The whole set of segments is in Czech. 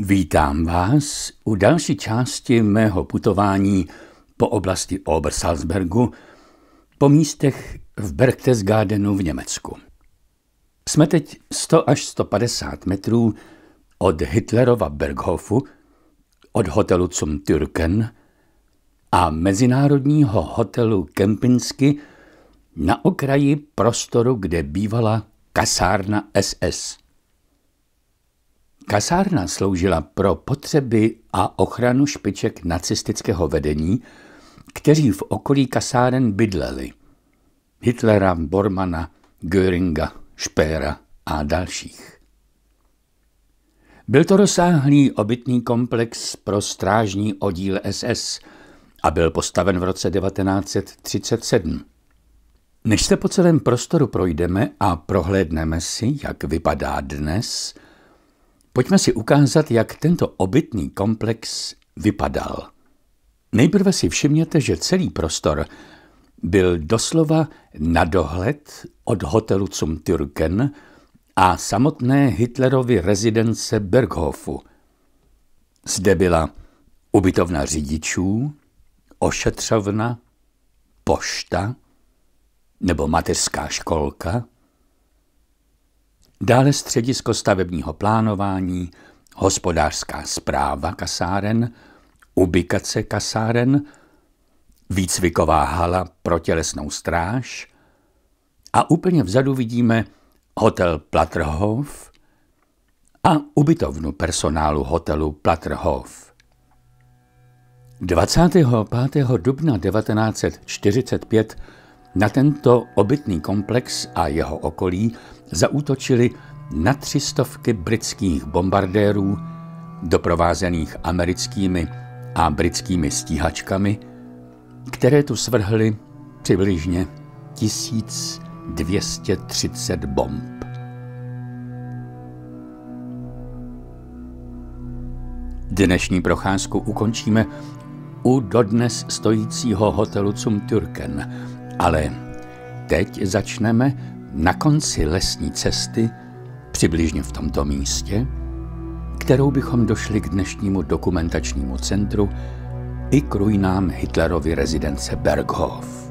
Vítám vás u další části mého putování po oblasti Obersalzbergu, po místech v Berchtesgadenu v Německu. Jsme teď 100 až 150 metrů od Hitlerova Berghofu, od hotelu Zum Türken a mezinárodního hotelu Kempinski na okraji prostoru, kde bývala kasárna SS. Kasárna sloužila pro potřeby a ochranu špiček nacistického vedení, kteří v okolí kasáren bydleli. Hitlera, Bormana, Göringa, Speera a dalších. Byl to rozsáhlý obytný komplex pro strážní oddíl SS a byl postaven v roce 1937. Než se po celém prostoru projdeme a prohlédneme si, jak vypadá dnes, pojďme si ukázat, jak tento obytný komplex vypadal. Nejprve si všimněte, že celý prostor byl doslova na dohled od hotelu Zum Türken a samotné Hitlerovy rezidence Berghofu. Zde byla ubytovna řidičů, ošetřovna, pošta nebo mateřská školka, dále středisko stavebního plánování, hospodářská správa kasáren, ubikace kasáren, výcviková hala pro tělesnou stráž a úplně vzadu vidíme hotel Platterhof a ubytovnu personálu hotelu Platterhof. 25. dubna 1945 na tento obytný komplex a jeho okolí zaútočili na 300 britských bombardérů, doprovázených americkými a britskými stíhačkami, které tu svrhly přibližně 1230 bomb. Dnešní procházku ukončíme u dodnes stojícího hotelu Zum Türken, ale teď začneme na konci lesní cesty, přibližně v tomto místě, kterou bychom došli k dnešnímu dokumentačnímu centru i k ruinám Hitlerovy rezidence Berghof.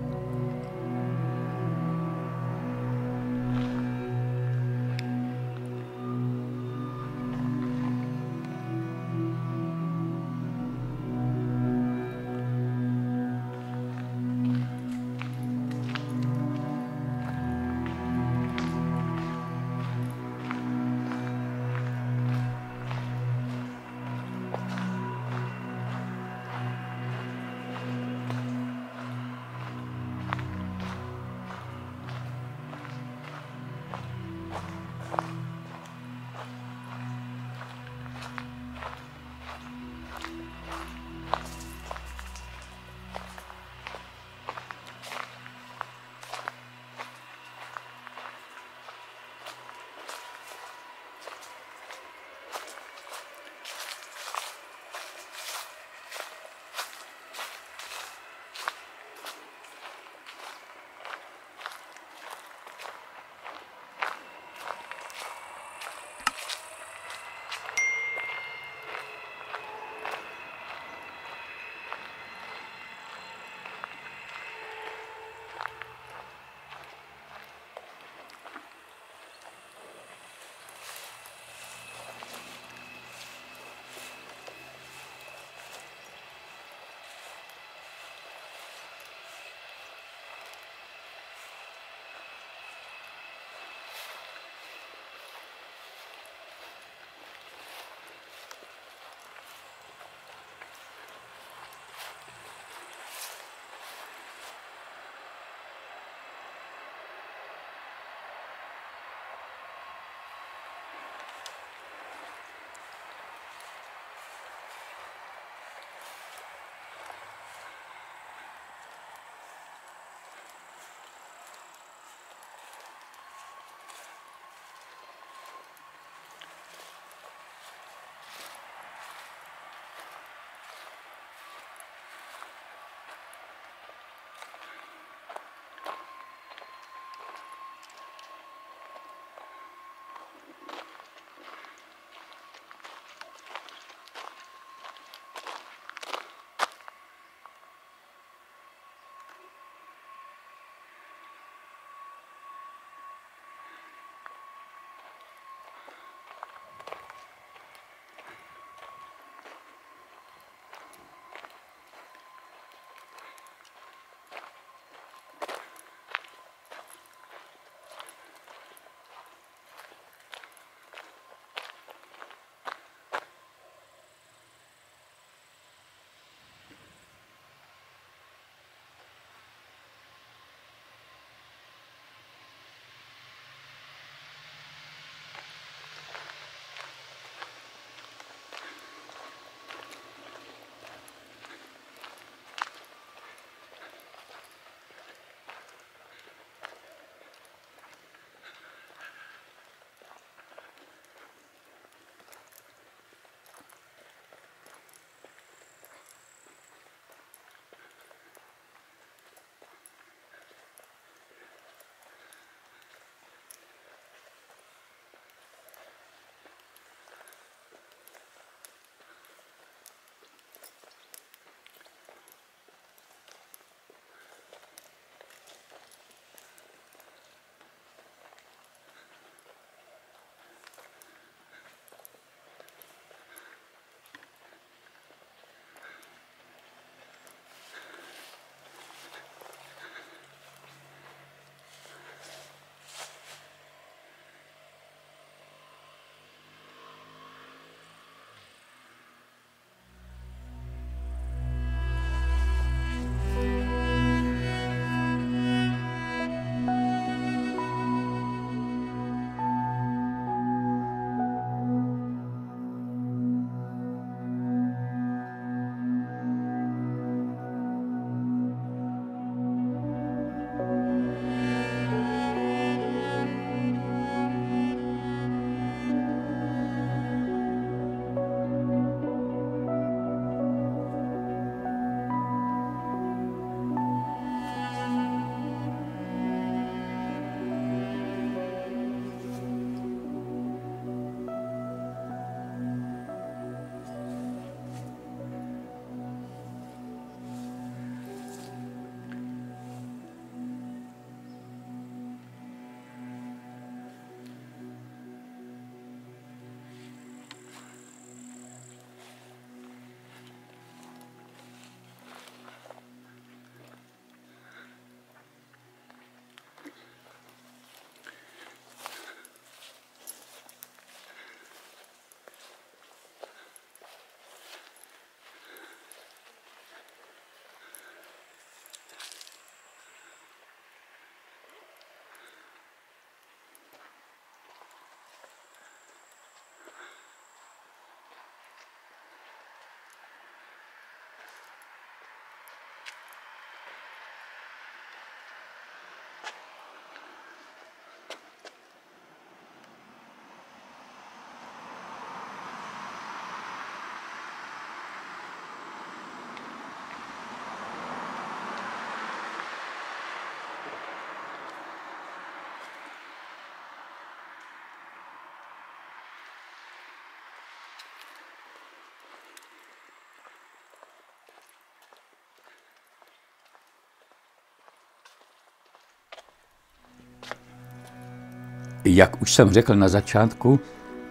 Jak už jsem řekl na začátku,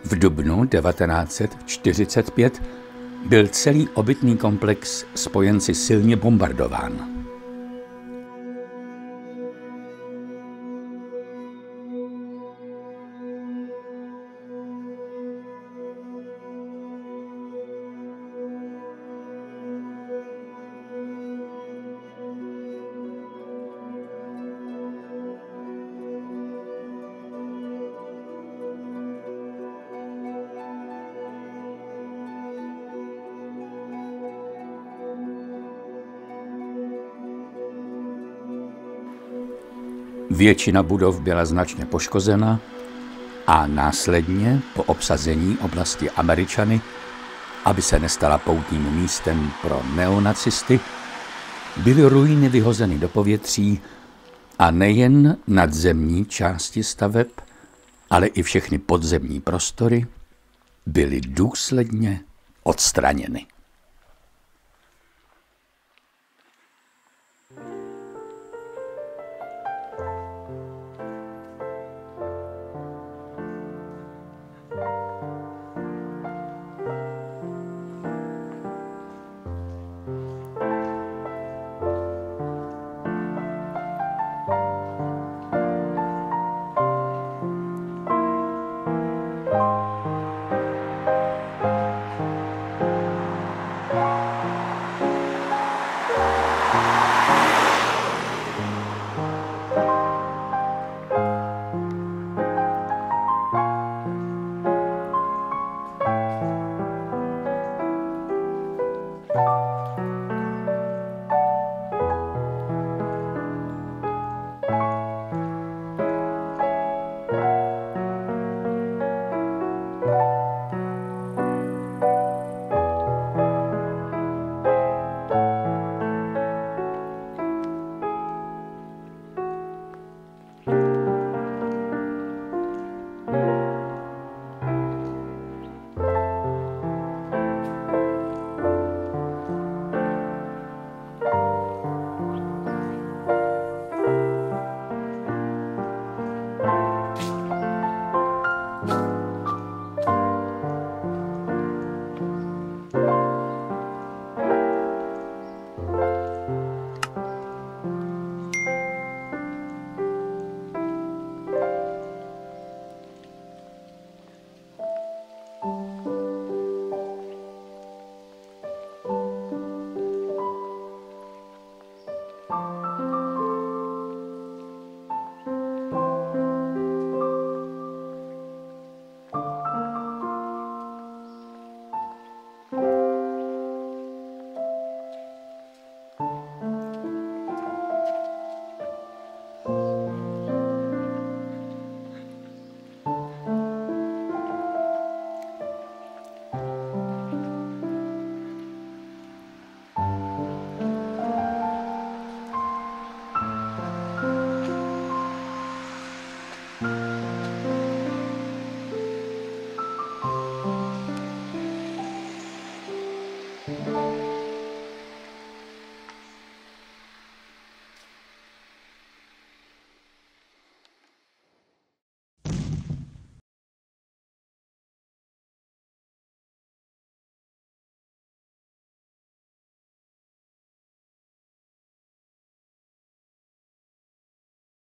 v dubnu 1945 byl celý obytný komplex spojenci silně bombardován. Většina budov byla značně poškozena a následně po obsazení oblasti Američany, aby se nestala poutním místem pro neonacisty, byly ruiny vyhozeny do povětří a nejen nadzemní části staveb, ale i všechny podzemní prostory byly důsledně odstraněny.